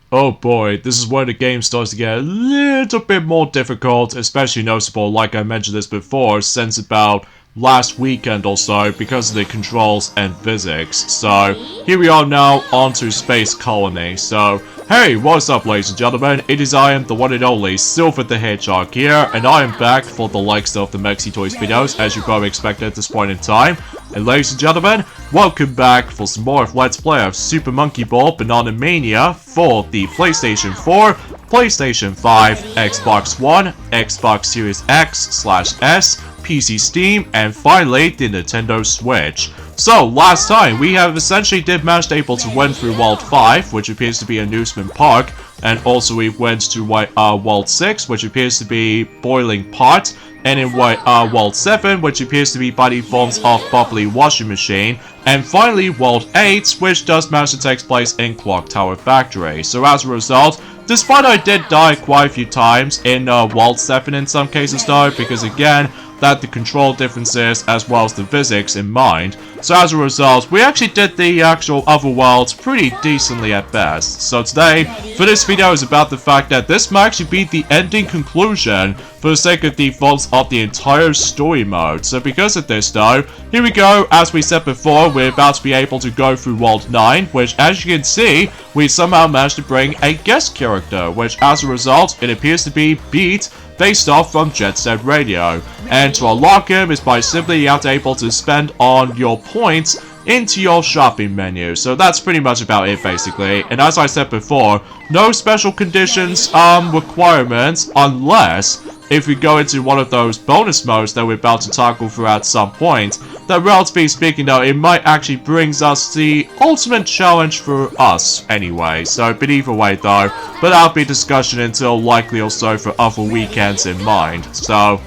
Oh boy, this is where the game starts to get a little bit more difficult, especially noticeable, like I mentioned this before, since about last weekend or so, because of the controls and physics. So, here we are now onto Space Colony. So, hey, what's up ladies and gentlemen, it is I am the one and only Silver the Hedgehog here, and I am back for the likes of the Mexi Toys videos, as you probably expected at this point in time. And ladies and gentlemen, welcome back for some more of Let's Play of Super Monkey Ball Banana Mania for the PlayStation 4, PlayStation 5, Xbox One, Xbox Series X/S, PC Steam, and finally the Nintendo Switch. So, last time, we have essentially managed able to win through World 5, which appears to be Amusement Park, and also we went to World 6, which appears to be Boiling Pot, and in World 7, which appears to be Body Forms of Bubbly Washing Machine, and finally World 8, which does manage to take place in Clock Tower Factory. So as a result, despite I did die quite a few times in World 7 in some cases though, because again, that the control differences as well as the physics in mind. So as a result, we actually did the actual other worlds pretty decently at best. So today, for this video is about the fact that this might actually be the ending conclusion for the sake of defaults of the entire story mode. So because of this though, here we go. As we said before, we're about to be able to go through World 9, which as you can see, we somehow managed to bring a guest character, which as a result, it appears to be Beat, based off from Jet Set Radio. And to unlock him is by simply you have to able to spend on your points into your shopping menu. So that's pretty much about it basically. And as I said before, no special conditions requirements unless if we go into one of those bonus modes that we're about to tackle through at some point, that relatively speaking though, it might actually brings us the ultimate challenge for us anyway. So, but either way though, but that'll be discussion until likely or so for other weekends in mind. So,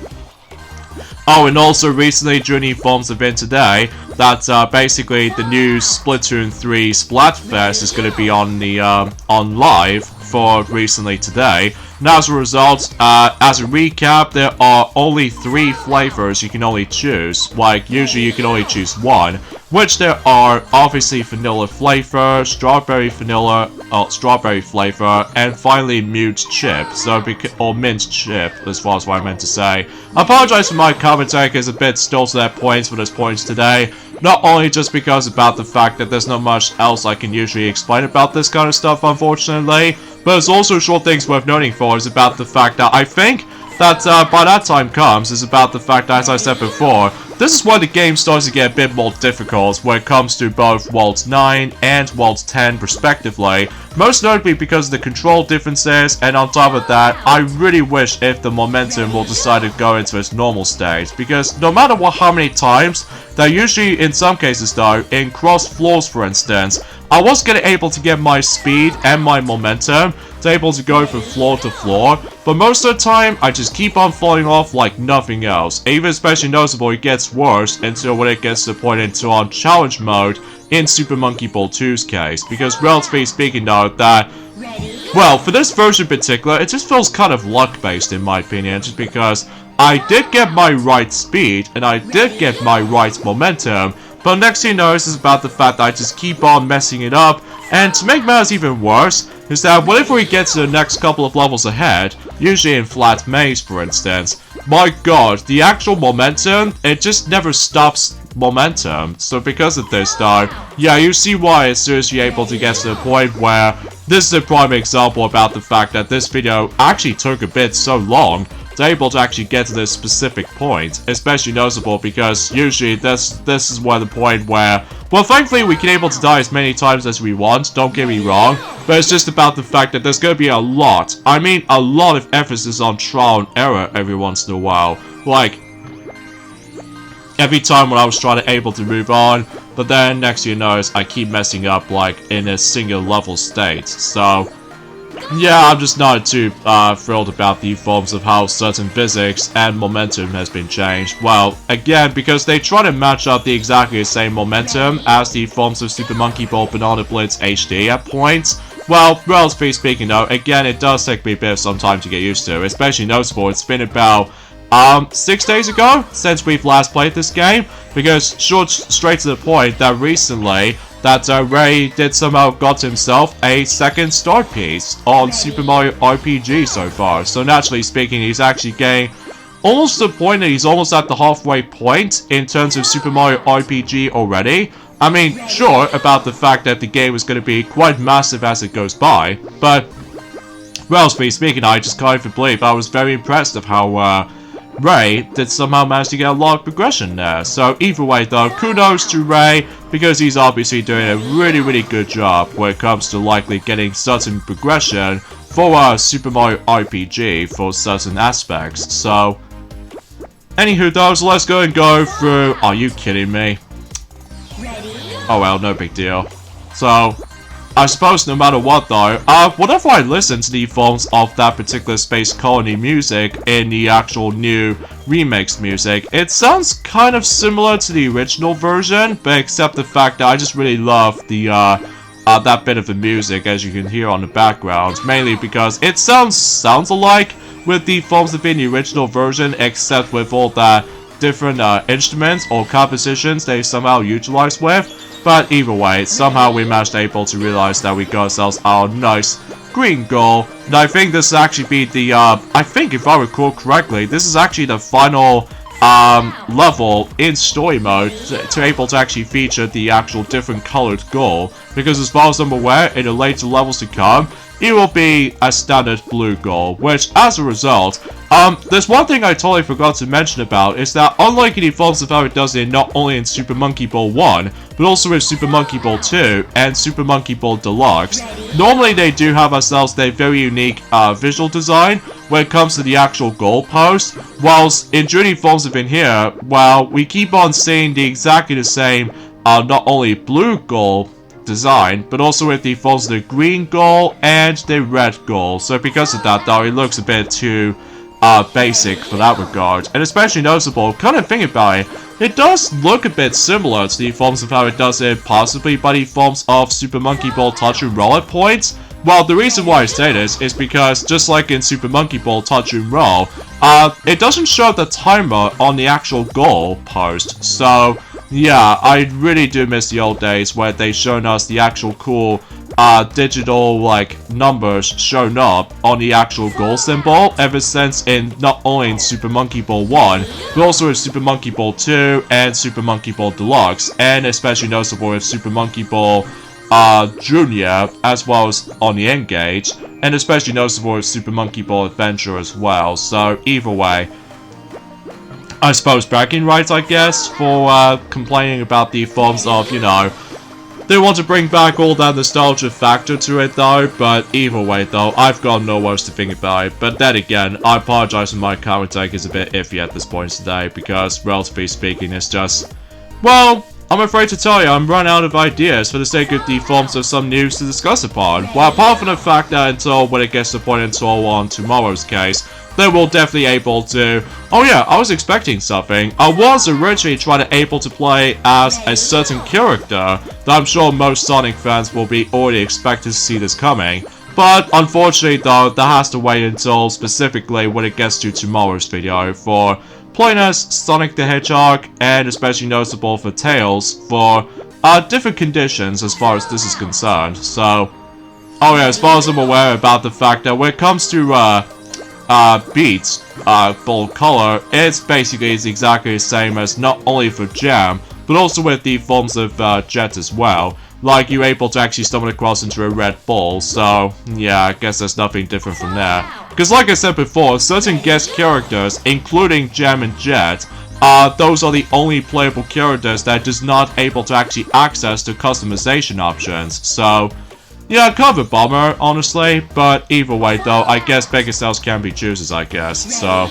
oh, and also recently during the Informs event today, that basically the new Splatoon 3 Splatfest is going to be on the on live for recently today. Now as a result, as a recap, there are only 3 flavors you can only choose. Like, usually you can only choose one, which there are obviously vanilla flavor, strawberry flavor, and finally mint chip. So, or mint chip, as far as what I meant to say. I apologize for my commentary, because a bit still to that point for this point today. Not only just because about the fact that there's not much else I can usually explain about this kind of stuff, unfortunately, but it's also short things worth noting for is about the fact that I think that by that time comes is about the fact that, as I said before, this is where the game starts to get a bit more difficult when it comes to both World 9 and World 10 respectively, most notably because of the control differences, and on top of that, I really wish if the momentum will decide to go into its normal state, because no matter how many times, that usually in some cases though, in cross floors for instance, I was getting able to get my speed and my momentum to able to go from floor to floor, but most of the time I just keep on falling off like nothing else. Even especially noticeable, it gets worse until when it gets to the point into on challenge mode in Super Monkey Ball 2's case, because relatively speaking though, that, well, for this version in particular, it just feels kind of luck based in my opinion, just because I did get my right speed and I did get my right momentum, but next thing you know, this is about the fact that I just keep on messing it up. And to make matters even worse, is that whenever we get to the next couple of levels ahead, usually in Flat Maze for instance, my god, the actual momentum, it just never stops momentum. So because of this though, yeah, you see why as soon as you're able to get to the point where, this is a prime example about the fact that this video actually took a bit so long to able to actually get to this specific point, especially noticeable because usually this is where the point where, well, thankfully we can able to die as many times as we want, don't get me wrong, but it's just about the fact that there's going to be a lot, I mean a lot of emphasis on trial and error every once in a while. Like, every time when I was trying to able to move on, but then next you notice I keep messing up like in a single level state, so yeah, I'm just not too thrilled about the forms of how certain physics and momentum has been changed. Well, again, because they try to match up the exactly the same momentum as the forms of Super Monkey Ball Banana Blitz HD at points, Well, relatively speaking though, again, it does take me a bit of some time to get used to, especially noticeable. It's been about 6 days ago since we've last played this game, because straight to the point that recently that Ray did somehow got himself a second start piece on Super Mario RPG so far. So naturally speaking, he's actually getting almost to the point that he's almost at the halfway point in terms of Super Mario RPG already. I mean, sure about the fact that the game is going to be quite massive as it goes by, but relatively speaking, I just can't even believe I was very impressed of how Ray did somehow manage to get a lot of progression there. So either way though, kudos to Ray, because he's obviously doing a really good job when it comes to likely getting certain progression for Super Mario RPG for certain aspects. So anywho though, so let's go through. Are you kidding me? Oh well, no big deal. So I suppose no matter what though, whenever I listen to the forms of that particular Space Colony music in the actual new remixed music, it sounds kind of similar to the original version, but except the fact that I just really love the that bit of the music, as you can hear on the background, mainly because it sounds alike with the forms of in the original version, except with all the different instruments or compositions they somehow utilize with. But either way, somehow we managed able to realize that we got ourselves our nice green goal. And I think this actually be the, I think if I recall correctly, this is actually the final level in story mode to able to actually feature the actual different colored goal. Because as far as I'm aware, in the later levels to come, it will be a standard blue goal, which as a result, there's one thing I totally forgot to mention about, is that unlike the forms of how it does it not only in Super Monkey Ball 1, but also in Super Monkey Ball 2 and Super Monkey Ball Deluxe, normally they do have ourselves a very unique visual design when it comes to the actual goal post, whilst in Journey forms of in here, well, we keep on seeing the exactly the same, not only blue goal design, but also with the forms of the green goal and the red goal. So because of that though, it looks a bit too basic for that regard, and especially noticeable, kind of think about it, it does look a bit similar to the forms of how it does it possibly by the forms of Super Monkey Ball Touch and Roll at points. Well, the reason why I say this is because just like in Super Monkey Ball Touch and Roll, it doesn't show the timer on the actual goal post. So yeah, I really do miss the old days where they shown us the actual cool digital like numbers shown up on the actual goal symbol ever since in not only in Super Monkey Ball 1 but also in Super Monkey Ball 2 and Super Monkey Ball Deluxe, and especially noticeable with Super Monkey Ball Junior as well as on the N-Gage, and especially noticeable with Super Monkey Ball Adventure as well. So either way, I suppose bragging rights, I guess, for complaining about the forms of, you know, they want to bring back all that nostalgia factor to it though, but either way though, I've got no words to think about it. But then again, I apologize if my comment take is a bit iffy at this point today, because relatively speaking, it's just, well, I'm afraid to tell you, I'm run out of ideas for the sake of the forms of some news to discuss upon. Well, apart from the fact that until when it gets to the point until on tomorrow's case, they will definitely able to... Oh yeah, I was expecting something. I was originally trying to able to play as a certain character that I'm sure most Sonic fans will be already expecting to see this coming. But unfortunately though, that has to wait until specifically when it gets to tomorrow's video for playing as Sonic the Hedgehog, and especially noticeable for Tails for different conditions as far as this is concerned. So, oh yeah, as far as I'm aware about the fact that when it comes to Beats, full color, it's basically exactly the same as not only for Jam, but also with the forms of Jet as well. Like, you're able to actually stumble across into a red ball, so yeah, I guess there's nothing different from there. Because like I said before, certain guest characters, including Jam and Jet, those are the only playable characters that is not able to actually access the customization options. So yeah, kind of a bummer, honestly, but either way though, I guess bigger cells can be choosers, I guess, so.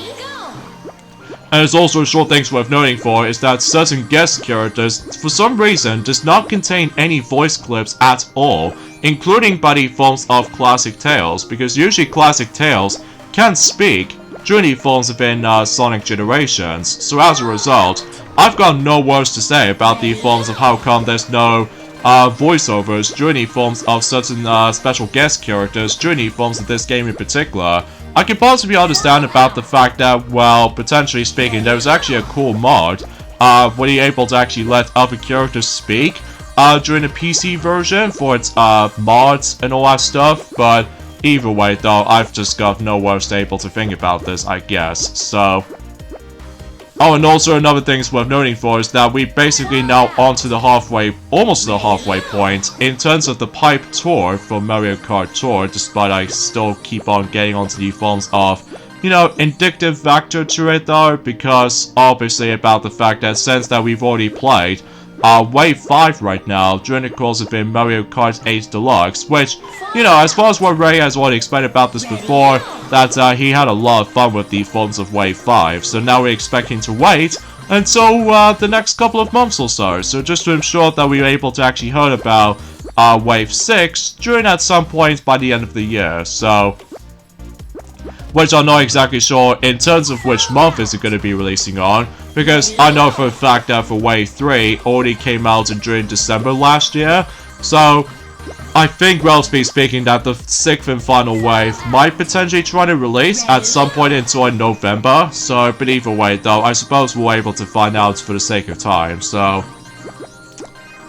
And there's also short things worth noting for is that certain guest characters, for some reason, does not contain any voice clips at all, including by the forms of Classic Tails, because usually Classic Tails can speak during the forms within Sonic Generations. So as a result, I've got no words to say about the forms of how come there's no voiceovers during the forms of certain special guest characters during the forms of this game in particular. I can possibly understand about the fact that, well, potentially speaking, there was actually a cool mod where you're able to actually let other characters speak during the PC version for its mods and all that stuff, but either way though, I've just got no words able to think about this, I guess, so... Oh, and also another thing worth noting for is that we basically now onto the halfway, almost to the halfway point, in terms of the pipe tour for Mario Kart Tour, despite I still keep on getting onto the forms of, you know, indicative factor to it though, because obviously about the fact that since that we've already played Wave 5 right now during the course of Mario Kart 8 Deluxe, which, you know, as far as what Ray has already explained about this before, that he had a lot of fun with the forms of Wave 5, so now we're expecting to wait until the next couple of months or so, just to ensure that we were able to actually hear about Wave 6 during at some point by the end of the year, so... Which I'm not exactly sure in terms of which month is it going to be releasing on, because I know for a fact that for Wave 3 already came out during December last year, so I think, relatively speaking, that the 6th and final wave might potentially try to release at some point until November, so, but either way though, I suppose we're able to find out for the sake of time, so...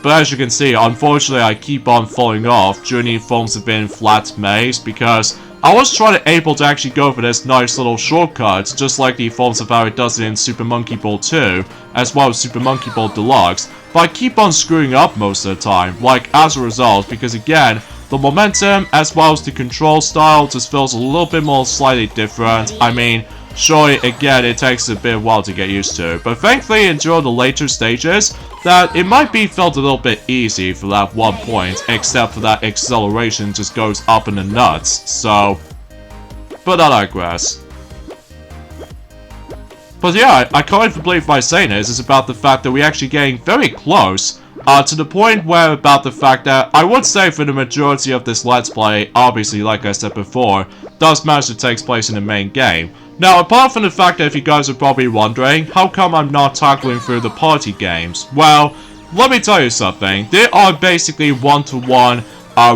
But as you can see, unfortunately I keep on falling off during the forms of being flat maze, because I was able to actually go for this nice little shortcut, just like the forms of how it does it in Super Monkey Ball 2, as well as Super Monkey Ball Deluxe, but I keep on screwing up most of the time, like as a result, because again, the momentum as well as the control style just feels a little bit more slightly different. I mean, sure, again, it takes a bit of a while to get used to, but thankfully during the later stages, that it might be felt a little bit easy for that one point, except for that acceleration just goes up in the nuts, so... But I digress. But yeah, I can't even believe my saying this is about the fact that we're actually getting very close to the point where about the fact that I would say for the majority of this Let's Play, obviously, like I said before, does manage to take place in the main game. Now, apart from the fact that if you guys are probably wondering, how come I'm not tackling through the party games? Well, let me tell you something. There are basically one-to-one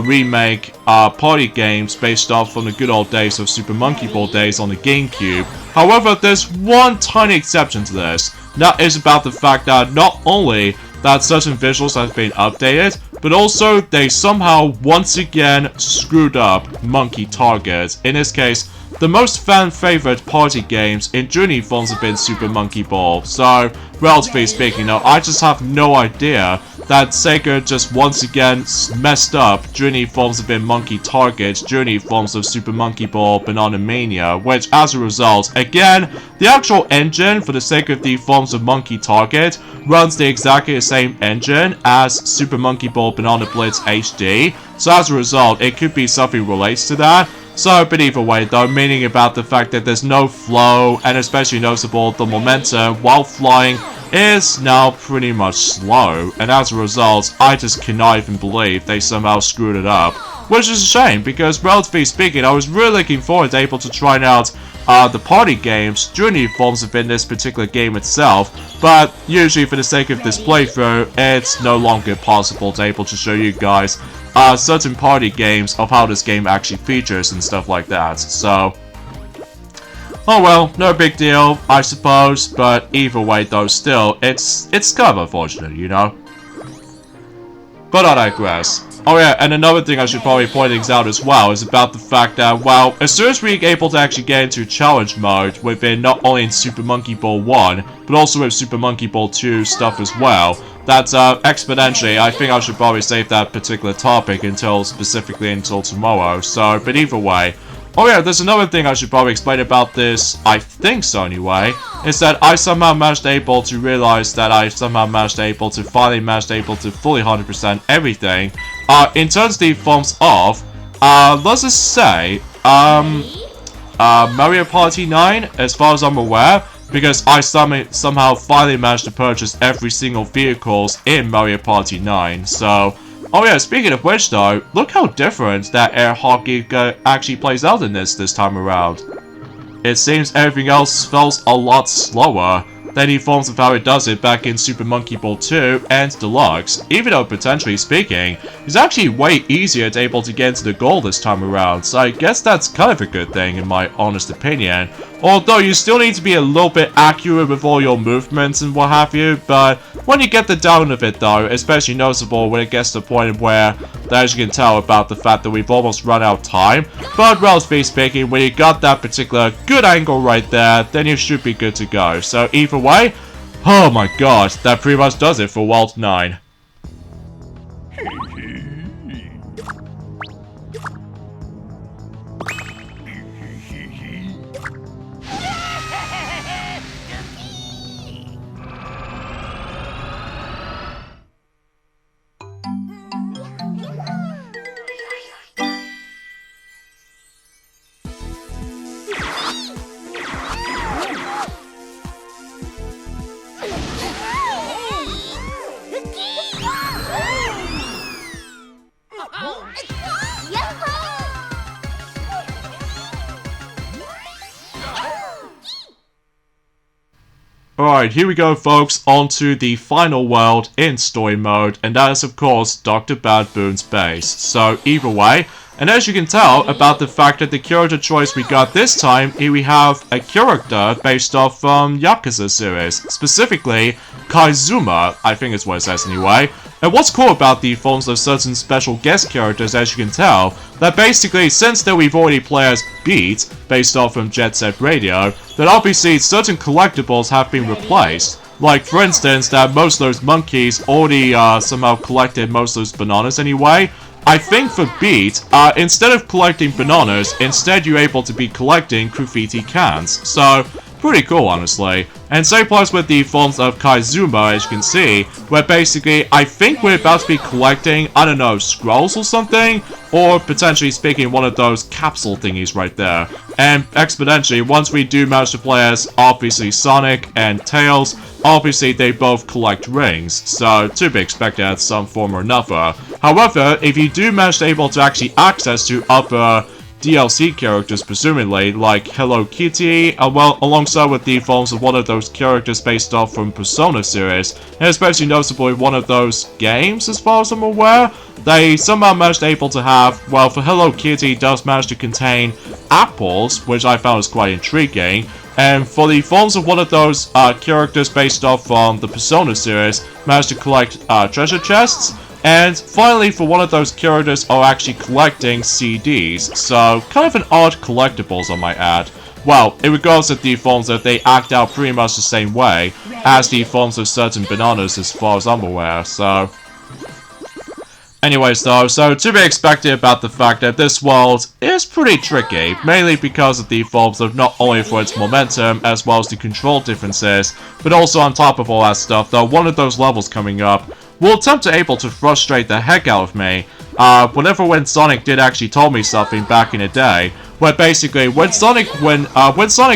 remake party games based off from the good old days of Super Monkey Ball days on the GameCube. However, there's one tiny exception to this. That is about the fact that not only that certain visuals have been updated, but also they somehow once again screwed up Monkey Target. In this case, the most fan-favorite party games in Journey forms have been Super Monkey Ball, so, relatively speaking, no, I just have no idea that Sega just once again messed up Journey forms have been Monkey Target, Journey forms of Super Monkey Ball, Banana Mania, which, as a result, again, the actual engine for the sake of the forms of Monkey Target runs exactly the same engine as Super Monkey Ball Banana Blitz HD, so as a result, it could be something related to that. So, but either way though, meaning about the fact that there's no flow, and especially noticeable, the momentum while flying is now pretty much slow, and as a result, I just cannot even believe they somehow screwed it up. Which is a shame, because relatively speaking, I was really looking forward to able to try out the party games during the forms within this particular game itself, but usually for the sake of this playthrough, it's no longer possible to able to show you guys certain party games of how this game actually features and stuff like that, so... Oh well, no big deal, I suppose, but either way though, still, it's kind of unfortunate, you know? But I digress. Oh yeah, and another thing I should probably point things out as well is about the fact that, well, as soon as we're able to actually get into challenge mode within not only in Super Monkey Ball 1, but also with Super Monkey Ball 2 stuff as well, that exponentially, I think I should probably save that particular topic specifically until tomorrow, so, but either way. Oh yeah, there's another thing I should probably explain about this, I think so anyway, is that I somehow managed able to realize that I somehow managed able to finally fully 100% everything. In terms of the forms of, let's just say, Mario Party 9, as far as I'm aware, because I somehow finally managed to purchase every single vehicles in Mario Party 9, so... Oh yeah, speaking of which though, look how different that air hockey actually plays out in this time around. It seems everything else feels a lot slower. than the forms of how it does it back in Super Monkey Ball 2 and Deluxe, even though potentially speaking, it's actually way easier to able to get into the goal this time around, so I guess that's kind of a good thing in my honest opinion. Although you still need to be a little bit accurate with all your movements and what have you, but when you get the down of it though, especially noticeable when it gets to the point where, as you can tell about the fact that we've almost run out of time, but relatively speaking, when you got that particular good angle right there, then you should be good to go. So either way, oh my god, that pretty much does it for World 9. Alright, here we go folks, on to the final world in story mode, and that is of course Dr. Bad Boon's base. So either way, and as you can tell about the fact that the character choice we got this time, here we have a character based off from Yakuza series, specifically Kaizuma, I think is what it says anyway. And what's cool about the forms of certain special guest characters, as you can tell, that basically since that we've already played as Beat, based off from Jet Set Radio, that obviously certain collectibles have been replaced. Like for instance that most of those monkeys already somehow collected most of those bananas anyway. I think for Beat, instead of collecting bananas, instead you're able to be collecting graffiti cans. So, pretty cool honestly. And same applies with the forms of Kaizuma, as you can see, where basically I think we're about to be collecting, I don't know, scrolls or something, or potentially speaking one of those capsule thingies right there. And exponentially, once we do manage to play as obviously Sonic and Tails, obviously they both collect rings, so to be expected at some form or another. However, if you do manage to able to actually access to other DLC characters, presumably, like Hello Kitty, well, alongside with the forms of one of those characters based off from Persona series, and especially noticeably one of those games, as far as I'm aware, they somehow managed able to have, well, for Hello Kitty, it does manage to contain apples, which I found was quite intriguing, and for the forms of one of those characters based off from the Persona series, managed to collect treasure chests. And finally, for one of those characters are actually collecting CDs, so kind of an odd collectibles I might add. Well, in regards to the forms that they act out pretty much the same way as the forms of certain bananas as far as I'm aware, so... Anyways though, so to be expected about the fact that this world is pretty tricky, mainly because of the forms of not only for its momentum as well as the control differences, but also on top of all that stuff though, one of those levels coming up will attempt to able to frustrate the heck out of me. Whenever when Sonic did actually tell me something back in the day, where basically when Sonic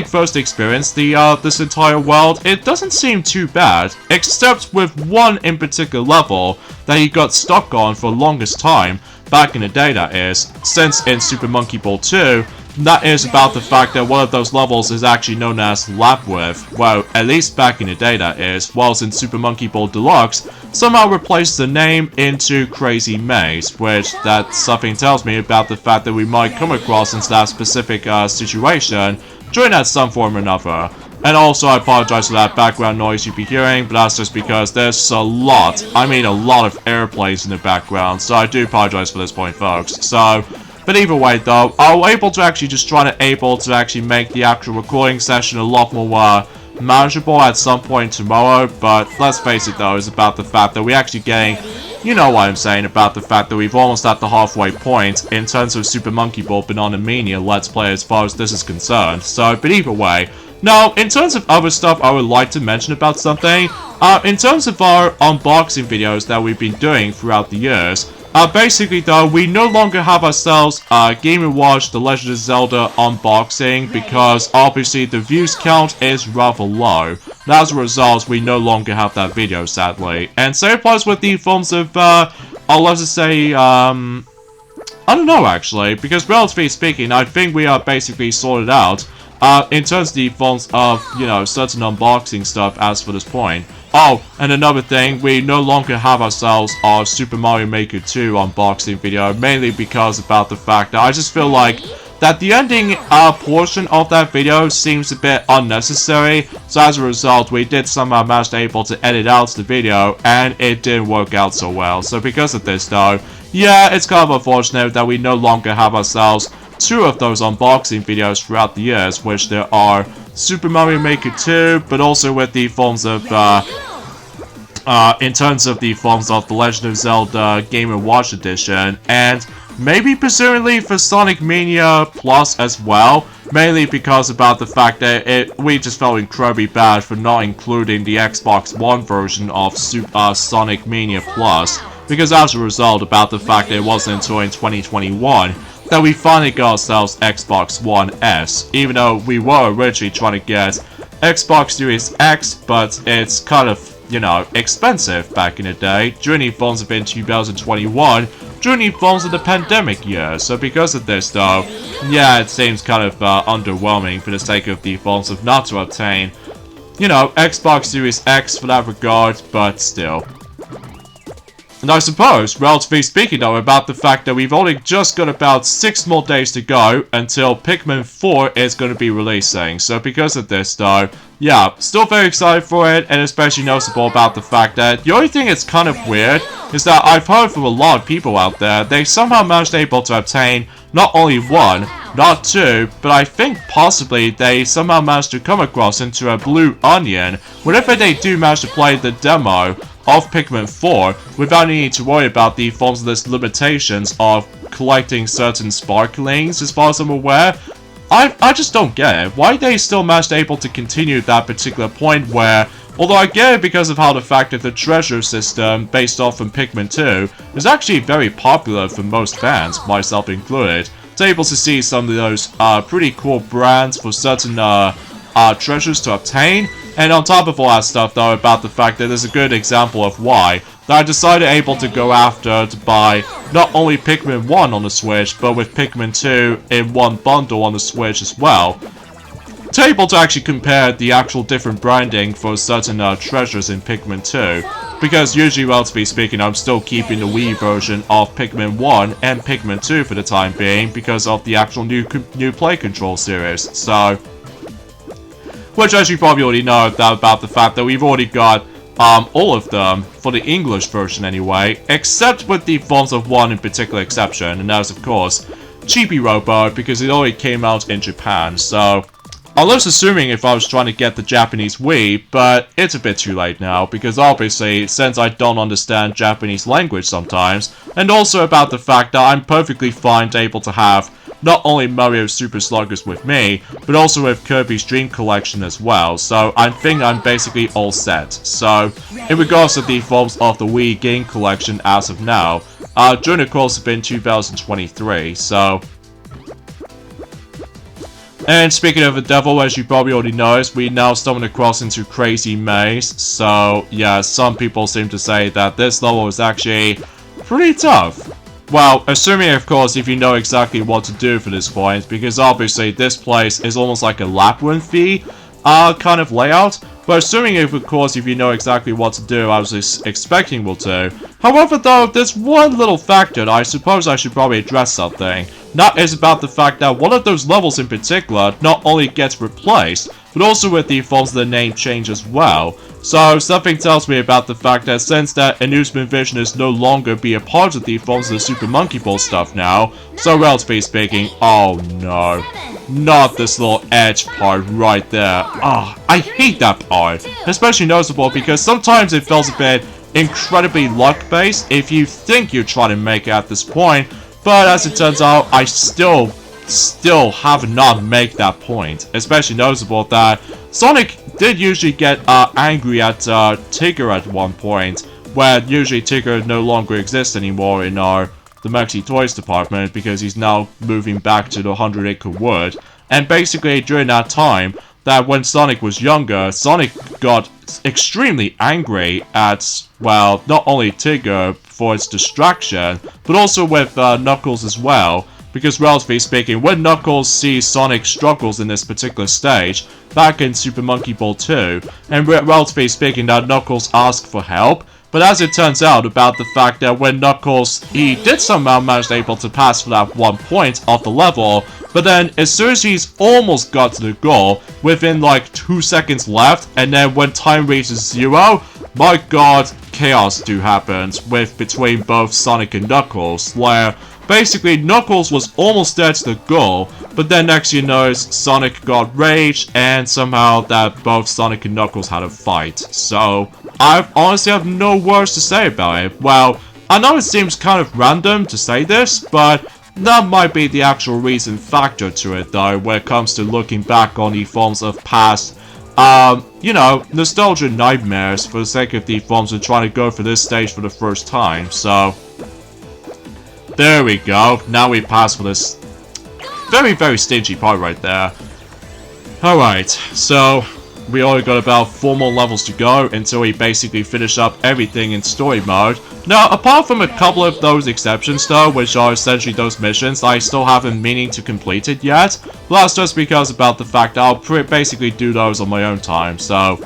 first experienced this entire world, it doesn't seem too bad, except with one in particular level that he got stuck on for the longest time, back in the day that is, since in Super Monkey Ball 2, that is about the fact that one of those levels is actually known as Labyrinth. Well, at least back in the day that is, whilst in Super Monkey Ball Deluxe, somehow replaced the name into Crazy Maze, which that something tells me about the fact that we might come across into that specific situation during that some form or another. And also I apologize for that background noise you'd be hearing, but that's just because there's a lot, I mean a lot of airplanes in the background, so I do apologize for this point folks. So... But either way though, I was able to actually just try to actually make the actual recording session a lot more manageable at some point tomorrow, but let's face it though, it's about the fact that we're actually getting, you know what I'm saying, about the fact that we've almost at the halfway point in terms of Super Monkey Ball Banana Mania Let's Play as far as this is concerned, so, but either way. Now, in terms of other stuff I would like to mention about something, in terms of our unboxing videos that we've been doing throughout the years, basically though, we no longer have ourselves Game & Watch The Legend of Zelda unboxing because obviously the views count is rather low. And as a result, we no longer have that video sadly. And same applies with the forms of, I'll let's just say, I don't know actually, because relatively speaking, I think we are basically sorted out in terms of the forms of, you know, certain unboxing stuff as for this point. Oh, and another thing, we no longer have ourselves our Super Mario Maker 2 unboxing video, mainly because about the fact that I just feel like that the ending portion of that video seems a bit unnecessary, so as a result, we did somehow manage able to edit out the video, and it didn't work out so well. So because of this though, yeah, it's kind of unfortunate that we no longer have ourselves 2 of those unboxing videos throughout the years, which there are Super Mario Maker 2, but also with the forms of, in terms of the forms of The Legend of Zelda Game & Watch Edition, and maybe presumably for Sonic Mania Plus as well, mainly because about the fact that we just felt incredibly bad for not including the Xbox One version of Sonic Mania Plus, because as a result about the fact that it wasn't until in 2021 that we finally got ourselves Xbox One S, even though we were originally trying to get Xbox Series X, but it's kind of, you know, expensive back in the day, during the forms of in 2021, during the forms of the pandemic year. So because of this though, yeah, it seems kind of underwhelming for the sake of the forms of not to obtain, you know, Xbox Series X for that regard, but still. And I suppose, relatively speaking though, about the fact that we've only just got about 6 more days to go until Pikmin 4 is going to be releasing. So because of this though, yeah, still very excited for it, and especially noticeable about the fact that the only thing that's kind of weird is that I've heard from a lot of people out there, they somehow managed able to obtain not only 1, not 2, but I think possibly they somehow managed to come across into a blue onion whenever they do manage to play the demo of Pikmin 4 without needing to worry about the forms of the limitations of collecting certain sparklings, as far as I'm aware. I just don't get it. Why they still managed able to continue that particular point where, although I get it because of how the fact that the treasure system based off from Pikmin 2 is actually very popular for most fans, myself included, it's able to see some of those pretty cool brands for certain treasures to obtain. And on top of all that stuff though, about the fact that there's a good example of why that I decided able to go after to buy not only Pikmin 1 on the Switch, but with Pikmin 2 in one bundle on the Switch as well, to able to actually compare the actual different branding for certain treasures in Pikmin 2, because usually, relatively speaking, I'm still keeping the Wii version of Pikmin 1 and Pikmin 2 for the time being, because of the actual new Play Control series, so, which as you probably already know about the fact that we've already got all of them, for the English version anyway, except with the forms of one in particular exception, and that is of course Chibi Robo, because it already came out in Japan, so I was assuming if I was trying to get the Japanese Wii, but it's a bit too late now, because obviously, since I don't understand Japanese language sometimes, and also about the fact that I'm perfectly fine to able to have not only Mario Super Sluggers with me, but also with Kirby's Dream Collection as well, so I think I'm basically all set. So, in regards to the forms of the Wii game collection as of now, during the course of in 2023, so. And speaking of the devil, as you probably already noticed, we now stumbled across into Crazy Maze, so yeah, some people seem to say that this level is actually pretty tough. Well, assuming of course if you know exactly what to do for this point, because obviously this place is almost like a labyrinthy kind of layout, but assuming if of course if you know exactly what to do, I was expecting will do. However though, there's one little factor that I suppose I should probably address something. That is about the fact that one of those levels in particular not only gets replaced, but also with the forms of the name change as well. So something tells me about the fact that since that Amusement Vision is no longer be a part of the forms of the Super Monkey Ball stuff now, so relatively speaking, oh no, not this little edge part right there. Ah, I hate that part, especially noticeable because sometimes it feels a bit incredibly luck-based if you think you're trying to make it at this point, but as it turns out, I still have not made that point. Especially noticeable that Sonic did usually get angry at Tigger at one point, where usually Tigger no longer exists anymore in the Maxi Toys department because he's now moving back to the 100 Acre Wood. And basically during that time, that when Sonic was younger, Sonic got extremely angry at, well, not only Tigger for its distraction, but also with Knuckles as well, because relatively speaking, when Knuckles sees Sonic struggles in this particular stage, back in Super Monkey Ball 2, and relatively speaking that Knuckles asked for help, but as it turns out about the fact that when Knuckles, he did somehow manage able to pass for that 1 point of the level, but then as soon as he's almost got to the goal, within like 2 seconds left, and then when time reaches 0, my god, chaos happens between both Sonic and Knuckles, where basically Knuckles was almost there to the goal, but then next you know Sonic got rage, and somehow that both Sonic and Knuckles had a fight. So I honestly have no words to say about it. Well, I know it seems kind of random to say this, but that might be the actual reason factor to it though, when it comes to looking back on the forms of past, you know, nostalgia nightmares for the sake of the forms of trying to go for this stage for the first time. So there we go. Now we pass for this very, very stingy part right there. Alright, so we only got about 4 more levels to go until we basically finish up everything in story mode. Now, apart from a couple of those exceptions though, which are essentially those missions I still haven't meaning to complete it yet, well, that's just because about the fact that I'll basically do those on my own time, so.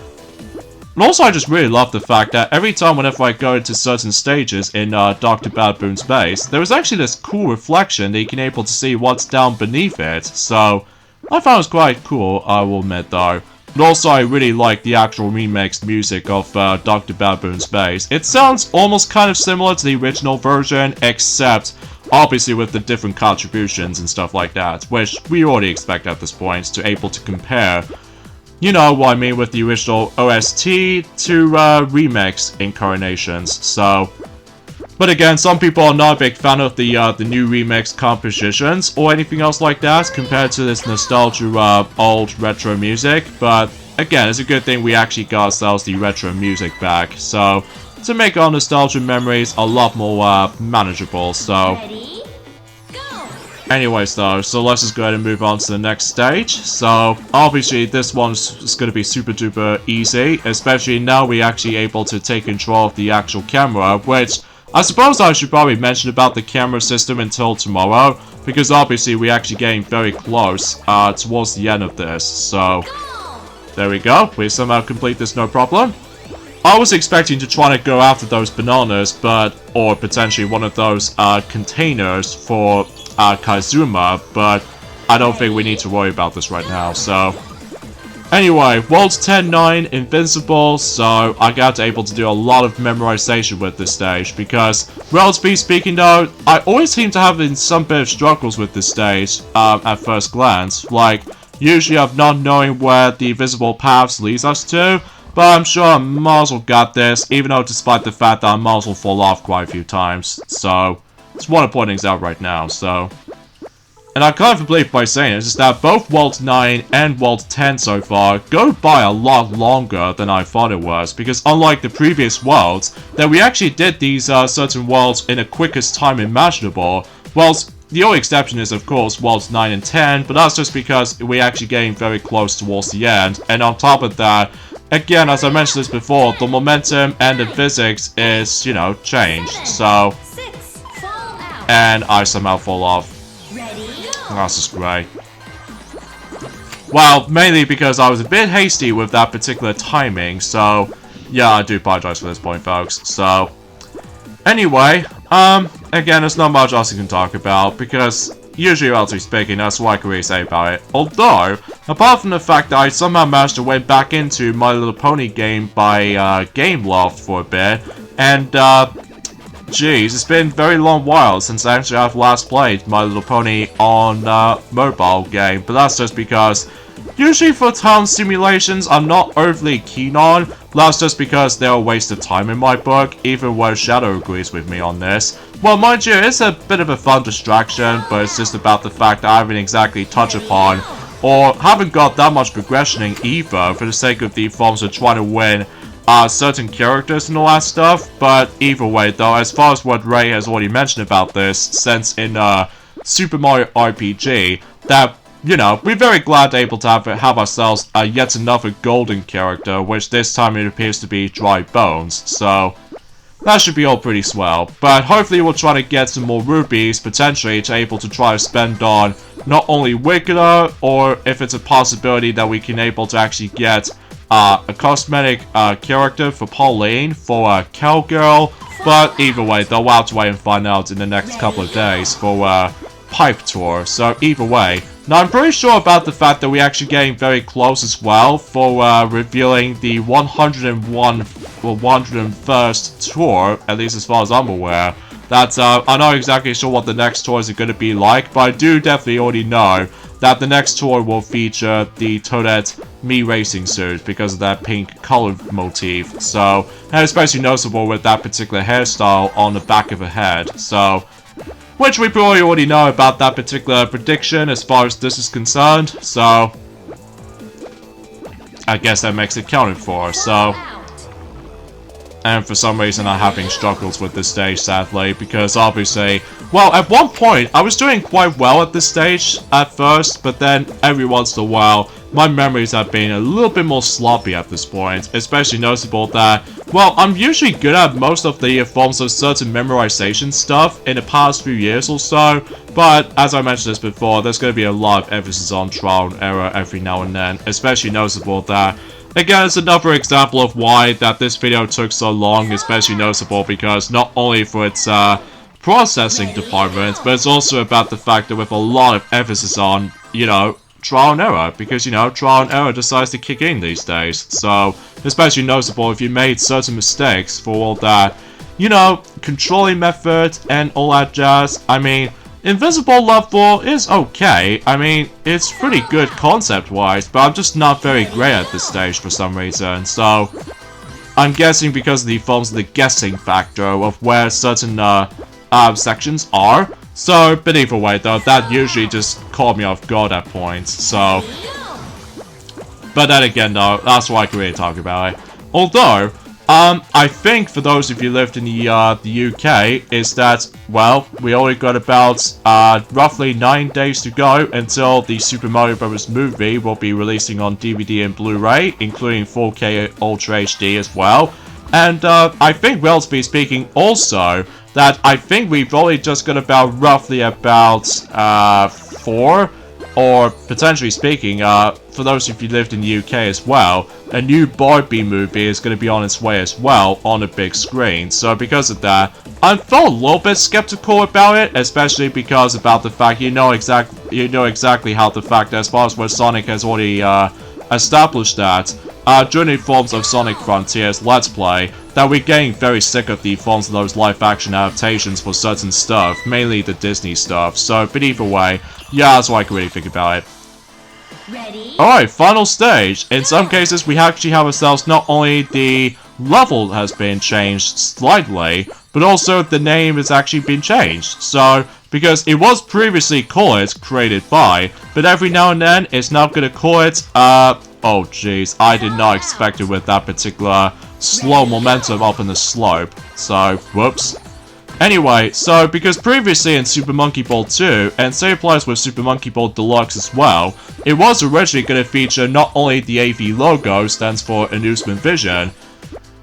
And also, I just really love the fact that every time whenever I go into certain stages in Dr. Bad Boon's base, there is actually this cool reflection that you can able to see what's down beneath it, so I found it was quite cool, I will admit though. But also, I really like the actual remixed music of Dr. Bad Boon's base. It sounds almost kind of similar to the original version, except obviously with the different contributions and stuff like that, which we already expect at this point to able to compare. You know what I mean with the original OST to remix incarnations, so. But again, some people are not a big fan of the new remix compositions or anything else like that compared to this nostalgia old retro music. But again, it's a good thing we actually got ourselves the retro music back, so to make our nostalgia memories a lot more manageable. So. Ready? Go! Anyways though, so let's just go ahead and move on to the next stage. So obviously this one's going to be super duper easy, especially now we're actually able to take control of the actual camera, which I suppose I should probably mention about the camera system until tomorrow, because obviously we're actually getting very close towards the end of this. So there we go, we somehow complete this no problem. I was expecting to try to go after those bananas, or potentially one of those containers for Kazuma, but I don't think we need to worry about this right now, so. Anyway, World's 10-9, Invincible, so I got able to do a lot of memorization with this stage, because, relatively speaking though, I always seem to have some bit of struggles with this stage, at first glance. Like, usually I'm not knowing where the visible paths leads us to, but I'm sure I might as well got this, even though despite the fact that I might as well fall off quite a few times, so. Just want to point things out right now, so. And I can't believe by saying this is that both World 9 and World 10 so far go by a lot longer than I thought it was, because unlike the previous worlds, that we actually did these certain worlds in the quickest time imaginable. Worlds, the only exception is of course Worlds 9 and 10, but that's just because we're actually getting very close towards the end, and on top of that, again, as I mentioned this before, the momentum and the physics is, you know, changed, so. And I somehow fall off. That's just great. Well, mainly because I was a bit hasty with that particular timing, so yeah, I do apologize for this point, folks. So, anyway, again, there's not much else you can talk about, because usually, relatively speaking, that's what I can really say about it. Although, apart from the fact that I somehow managed to went back into My Little Pony game by Gameloft for a bit, and jeez, it's been a very long while since actually I've last played My Little Pony on mobile game, but that's just because usually for town simulations I'm not overly keen on. That's just because they're a waste of time in my book, even though Shadow agrees with me on this. Well, mind you, it's a bit of a fun distraction, but it's just about the fact that I haven't exactly touched upon, or haven't got that much progression in either, for the sake of the forms of trying to win certain characters and all that stuff. But either way though, as far as what Ray has already mentioned about this, since in Super Mario RPG, that, you know, we're very glad able to have ourselves yet another golden character, which this time it appears to be Dry Bones. So, that should be all pretty swell. But hopefully we'll try to get some more rubies, potentially to able to try to spend on not only Wiggler, or if it's a possibility that we can able to actually get a cosmetic character for Pauline, for a Cowgirl. But either way, they'll have to wait and find out in the next couple of days for Pipe Tour. So either way, now I'm pretty sure about the fact that we're actually getting very close as well for revealing the 101 or 101st tour, at least as far as I'm aware. That's I'm not exactly sure what the next tours are going to be like, but I do definitely already know that the next tour will feature the Toadette Me Racing suit because of that pink color motif. So, and especially noticeable with that particular hairstyle on the back of her head. So, which we probably already know about that particular prediction as far as this is concerned. So, I guess that makes it counted for. So, and for some reason I'm having struggles with this stage, sadly, because obviously, well, at one point I was doing quite well at this stage at first, but then every once in a while my memories have been a little bit more sloppy at this point, especially noticeable that, well, I'm usually good at most of the forms of certain memorization stuff in the past few years or so, but as I mentioned this before, there's going to be a lot of emphasis on trial and error every now and then, especially noticeable that, again, it's another example of why that this video took so long, especially noticeable because not only for its processing department, but it's also about the fact that with a lot of emphasis on, you know, trial and error, because, you know, trial and error decides to kick in these days. So, especially noticeable if you made certain mistakes for all that, you know, controlling method and all that jazz. I mean, Invisible level is okay. I mean, it's pretty good concept-wise, but I'm just not very great at this stage for some reason. So, I'm guessing because of the forms of the guessing factor of where certain sections are. So, but either way, though, that usually just caught me off guard at points. So, but then again, though, that's why I can really talk about it. Although, I think for those of you who lived in the UK, is that, well, we only got about roughly 9 days to go until the Super Mario Bros. Movie will be releasing on DVD and Blu-ray, including 4K Ultra HD as well. And I think, relatively speaking, also, that I think we've only just got about roughly about 4, or potentially speaking, for those of you who lived in the UK as well, a new Barbie movie is going to be on its way as well on a big screen. So because of that, I felt a little bit skeptical about it, especially because about the fact you know exactly how the fact that as far as where Sonic has already established that during the forms of Sonic Frontiers Let's Play, that we're getting very sick of the forms of those live-action adaptations for certain stuff, mainly the Disney stuff. So, but either way, yeah, that's what I can really think about it. Ready? Alright, final stage. In some cases, we actually have ourselves not only the level has been changed slightly, but also the name has actually been changed. So, because it was previously called Created By, but every now and then it's now gonna call it, oh jeez, I did not expect it with that particular slow momentum up in the slope. So, whoops. Anyway, so because previously in Super Monkey Ball 2, and same applies with Super Monkey Ball Deluxe as well, it was originally going to feature not only the AV logo, stands for Amusement Vision,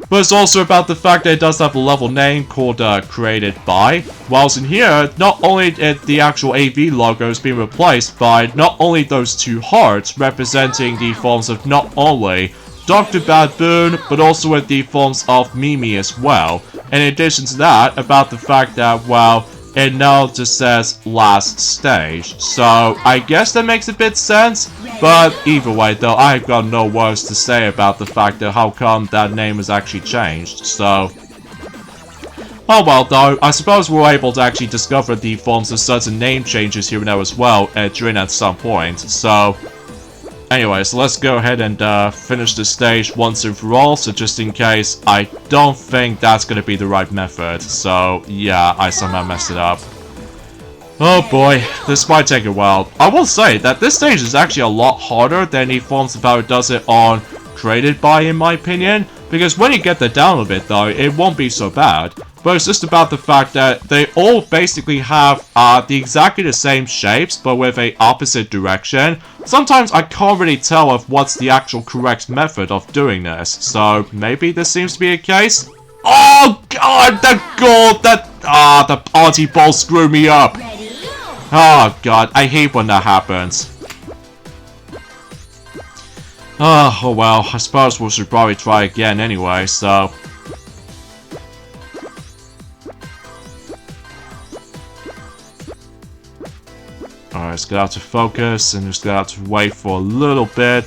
but it's also about the fact that it does have a level name called Created By, whilst in here, not only the actual AV logo is being replaced by not only those two hearts representing the forms of not only Dr. Boon, but also with the forms of Mimi as well. In addition to that, about the fact that, well, it now just says last stage. So, I guess that makes a bit sense, but either way though, I've got no words to say about the fact that how come that name has actually changed, so... Oh well though, I suppose we're able to actually discover the forms of certain name changes here and there as well during at some point, so... Anyway, so let's go ahead and finish this stage once and for all, so just in case, I don't think that's going to be the right method, so yeah, I somehow messed it up. Oh boy, this might take a while. I will say that this stage is actually a lot harder than the forms of how it does it on Created By, in my opinion, because when you get the down of it though, it won't be so bad. But it's just about the fact that they all basically have exactly the same shapes, but with a opposite direction. Sometimes I can't really tell of what's the actual correct method of doing this, so maybe this seems to be a case? Oh god, the gold, the party ball screwed me up. Ready? Go. Oh god, I hate when that happens. Oh well, I suppose we should probably try again anyway, so... Alright, let's get out to focus, and just get out to wait for a little bit.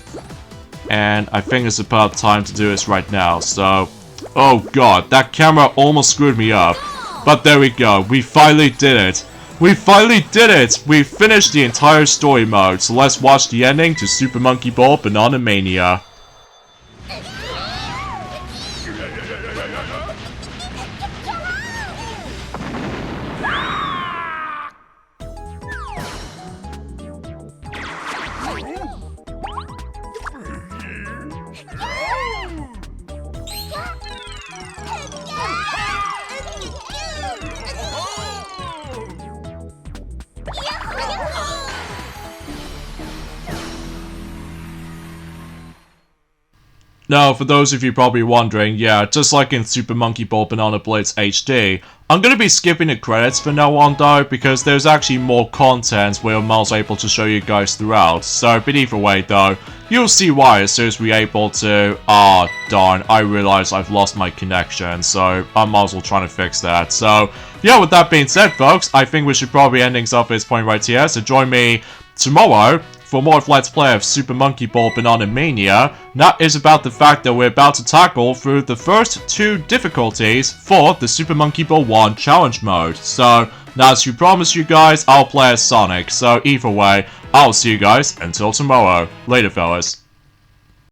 And I think it's about time to do this right now, so... Oh god, that camera almost screwed me up. But there we go, we finally did it. We finally did it! We finished the entire story mode, so let's watch the ending to Super Monkey Ball Banana Mania. Now, for those of you probably wondering, yeah, just like in Super Monkey Ball Banana Blitz HD, I'm gonna be skipping the credits from now on though, because there's actually more content where I'm also able to show you guys throughout. So, but either way though, you'll see why as soon as we're able to... Ah, darn, I realize I've lost my connection, so I'm also trying to fix that. So, yeah, with that being said folks, I think we should probably end things off at this point right here, so join me tomorrow for more of Let's Play of Super Monkey Ball Banana Mania. That is about the fact that we're about to tackle through the first 2 difficulties for the Super Monkey Ball 1 challenge mode. So, now as you promised you guys, I'll play as Sonic. So either way, I'll see you guys until tomorrow. Later fellas.